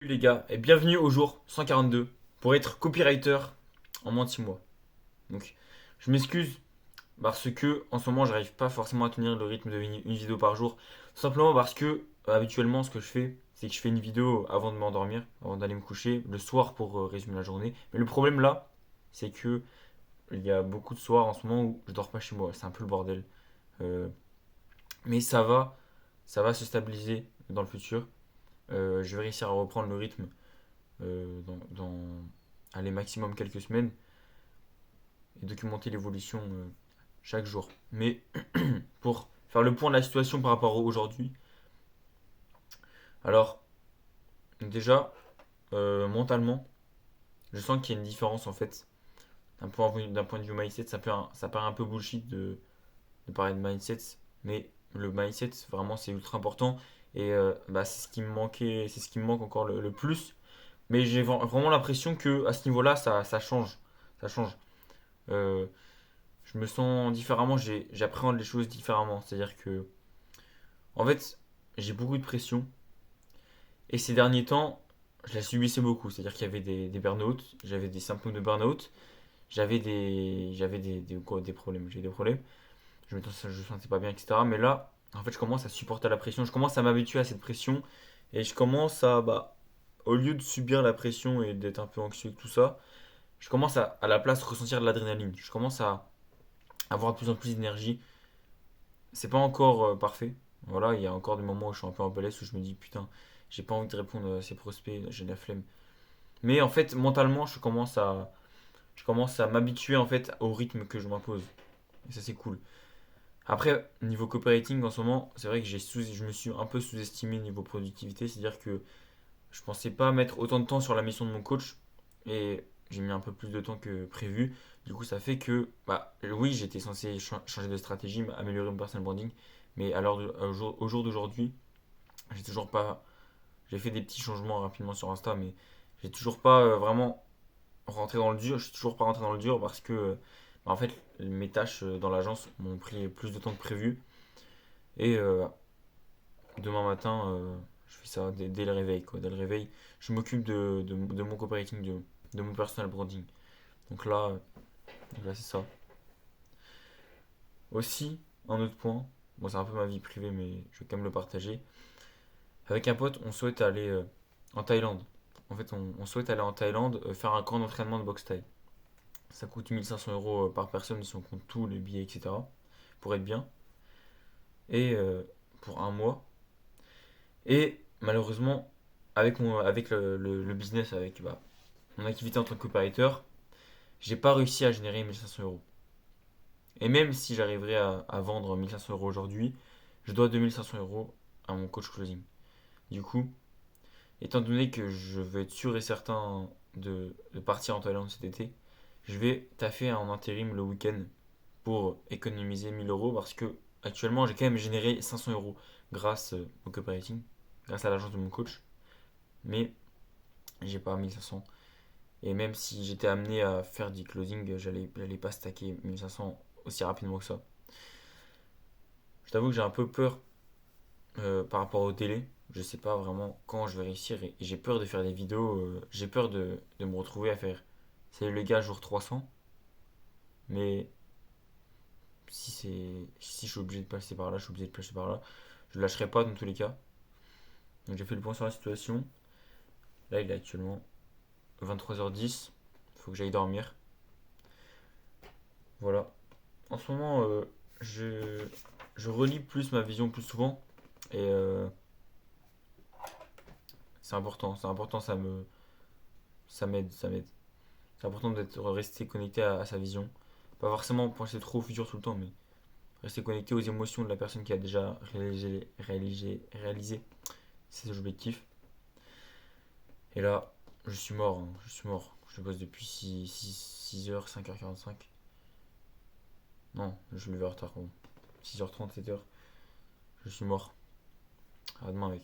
Salut les gars, et bienvenue au jour 142 pour être copywriter en moins de 6 mois. Donc, je m'excuse parce que en ce moment, j'arrive pas forcément à tenir le rythme de une vidéo par jour. Tout simplement parce que habituellement, ce que je fais, c'est que je fais une vidéo avant de m'endormir, avant d'aller me coucher, le soir pour résumer la journée. Mais le problème là, c'est que il y a beaucoup de soirs en ce moment où je dors pas chez moi. C'est un peu le bordel. Euh, mais ça va se stabiliser dans le futur. Je vais réussir à reprendre le rythme dans allez, maximum quelques semaines et documenter l'évolution chaque jour. Mais pour faire le point de la situation par rapport à aujourd'hui, alors déjà, mentalement, je sens qu'il y a une différence en fait. D'un point de vue mindset, ça paraît un peu bullshit de parler de mindset, mais le mindset, vraiment, c'est ultra important. Et bah, c'est ce qui me manquait, c'est ce qui me manque encore le plus. Mais j'ai vraiment l'impression que à ce niveau-là, ça change. Ça change. Euh, je me sens différemment, j'appréhende les choses différemment. C'est-à-dire que, en fait, j'ai beaucoup de pression. Et ces derniers temps, je la subissais beaucoup. C'est-à-dire qu'il y avait des burn-out, j'avais des symptômes de burn-out, j'avais des problèmes. J'ai des problèmes. Je me sentais pas bien, etc. Mais là, en fait, je commence à supporter la pression. Je commence à m'habituer à cette pression. Et je commence à, bah, au lieu de subir la pression et d'être un peu anxieux et tout ça, je commence à la place ressentir de l'adrénaline. Je commence à avoir de plus en plus d'énergie. C'est pas encore parfait. Voilà, il y a encore des moments où je suis un peu en PLS où je me dis putain, j'ai pas envie de répondre à ces prospects, j'ai de la flemme. Mais en fait, mentalement, je commence à m'habituer en fait au rythme que je m'impose. Et ça c'est cool. Après, niveau copywriting en ce moment, c'est vrai que je me suis un peu sous-estimé niveau productivité, c'est-à-dire que je pensais pas mettre autant de temps sur la mission de mon coach et j'ai mis un peu plus de temps que prévu. Du coup, ça fait que, bah, oui, j'étais censé changer de stratégie, améliorer mon personal branding, mais au jour d'aujourd'hui, j'ai toujours pas. J'ai fait des petits changements rapidement sur Insta, mais j'ai toujours pas vraiment rentré dans le dur. Je suis toujours pas rentré dans le dur parce que, bah, en fait, mes tâches dans l'agence m'ont pris plus de temps que prévu. Et demain matin, je fais ça dès le réveil, quoi. Dès le réveil, je m'occupe de mon copywriting, de mon personal branding. Donc là, c'est ça. Aussi, un autre point, bon, c'est un peu ma vie privée, mais je vais quand même le partager. Avec un pote, on souhaite aller en Thaïlande. En fait, on souhaite aller en Thaïlande faire un camp d'entraînement de boxe thaï. Ça coûte 1500 € par personne si on compte tous les billets, etc. Pour être bien. Et pour un mois. Et malheureusement, avec le business, avec bah, mon activité en tant que copywriter, j'ai pas réussi à générer 1500 €. Et même si j'arriverais à vendre 1500 € aujourd'hui, je dois 2500 € à mon coach closing. Du coup, étant donné que je veux être sûr et certain de partir en Thaïlande cet été, je vais taffer en intérim le week-end pour économiser 1000 € parce que actuellement j'ai quand même généré 500 € grâce au copywriting, grâce à l'agence de mon coach, mais j'ai pas 1500. Et même si j'étais amené à faire du closing, j'allais pas stacker 1500 aussi rapidement que ça. Je t'avoue que j'ai un peu peur par rapport au délai. Je sais pas vraiment quand je vais réussir et j'ai peur de faire des vidéos. J'ai peur de me retrouver à faire c'est le gars jour 300. Mais si je suis obligé de passer par là, je suis obligé de passer par là. Je lâcherai pas dans tous les cas. Donc j'ai fait le point sur la situation. Là, il est actuellement 23h10. Il faut que j'aille dormir. Voilà. En ce moment, je, je relis plus ma vision plus souvent. Et c'est important. C'est important, ça m'aide. Ça m'aide. C'est important d'être resté connecté à sa vision. Pas forcément penser trop au futur tout le temps, mais rester connecté aux émotions de la personne qui a déjà réalisé ses objectifs. Et là, je suis mort, hein, je suis mort. Je bosse depuis 6h, 5h45. Non, je me lève en retard. Bon. 6h30, 7h. Je suis mort. À demain, mec.